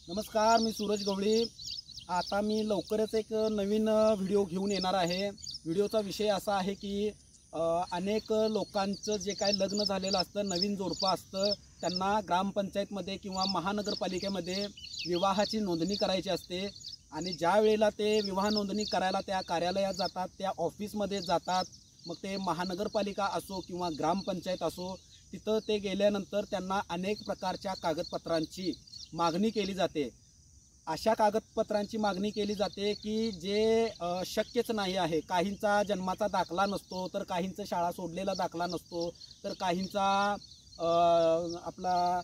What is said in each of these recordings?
नमस्कार, मी सूरज गवळी। आता मी लवकरच एक नवीन व्हिडिओ घेऊन येणार आहे। व्हिडिओचा विषय असा आहे की अनेक लोकांचं जे काही लग्न झालेलं असतं, नवीन जोडपं असतं, त्यांना ग्रामपंचायतमध्ये किंवा महानगरपालिकेमध्ये विवाहाची नोंदणी करायची असते। आणि ज्या वेळेला ते विवाह नोंदणी करायला त्या कार्यालयात जातात, त्या ऑफिसमध्ये जातात, मग ते महानगरपालिका असो किंवा ग्रामपंचायत असो, तिथं ते गेल्यानंतर त्यांना अनेक प्रकारच्या कागदपत्रांची मागणी केली जाते। अशा कागदपत्रांची मागणी केली जाते की जे शक्यच नाही आहे। काहींचा जन्माचा दाखला नसतो, तर काहींचा शाळा सोडलेला दाखला नसतो, तर काहींचा आपला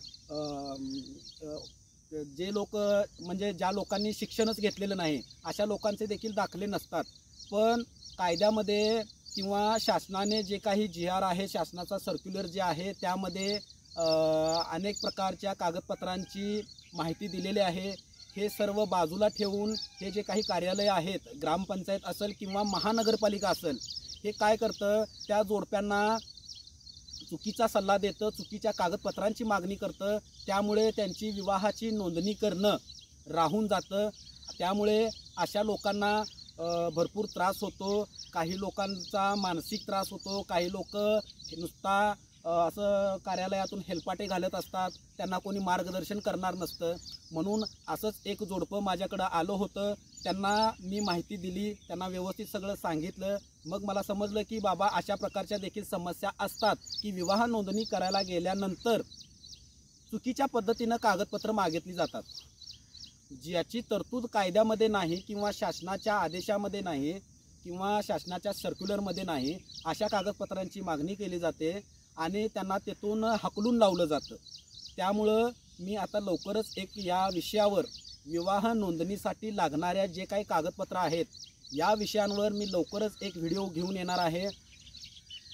जे लोक म्हणजे ज्या लोकांनी शिक्षणच घेतलेलं नाही अशा लोकांचे देखील दाखले नसतात। पण कायद्यामध्ये किंवा शासनाने जे काही GR आहे, शासनाचा सर्क्युलर जे आहे, त्यामध्ये अनेक प्रकारच्या कागदपत्रांची माहिती दिलेली आहे। हे सर्व बाजूला ठेवून हे जे काही कार्यालय आहेत, ग्रामपंचायत असेल किंवा महानगरपालिका असेल, हे काय करतं, त्या जोडप्यांना चुकीचा सल्ला देतं, चुकीच्या कागदपत्रांची मागणी करतं। त्यामुळे त्यांची विवाहाची नोंदणी करणं राहून जातं। त्यामुळे अशा लोकांना भरपूर त्रास होतो। काही लोकांचा मानसिक त्रास होतो। काही लोक नुसता असं कार्यालयातून हेलपाटे घालत असतात, त्यांना कोणी मार्गदर्शन करणार नसतं। म्हणून असंच एक जोडपं माझ्याकडं आलं होतं। त्यांना मी माहिती दिली, त्यांना व्यवस्थित सगळं सांगितलं। मग मला समजलं की बाबा अशा प्रकारच्या देखील समस्या असतात की विवाह नोंदणी करायला गेल्यानंतर चुकीच्या पद्धतीनं कागदपत्र मागितली जातात, ज्याची तरतूद कायद्यामध्ये नाही किंवा शासनाच्या आदेशामध्ये नाही किंवा शासनाच्या सर्क्युलरमध्ये नाही। अशा कागदपत्रांची मागणी केली जाते आणि त्यांना तेथून हकलून लावलं जातं। त्यामुळं मी आता लवकरच एक या विषयावर, विवाह नोंदणीसाठी लागणाऱ्या जे काही कागदपत्र आहेत, या विषयांवर मी लवकरच एक व्हिडिओ घेऊन येणार आहे।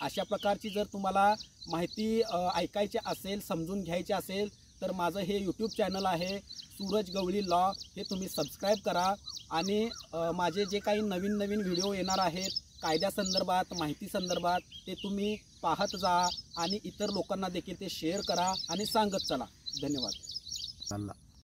अशा प्रकारची जर तुम्हाला माहिती ऐकायची असेल, समजून घ्यायची असेल, तर माझं हे YouTube चॅनल आहे सूरज गवळी लॉ, हे तुम्ही सबस्क्राईब करा। आणि माझे जे काही नवीन नवीन व्हिडिओ येणार आहेत कायद्यासंदर्भात, माहिती संदर्भात, ते तुम्ही पाहत जा आणि इतर लोकांना देखील ते शेअर करा आणि सांगत चला। धन्यवाद।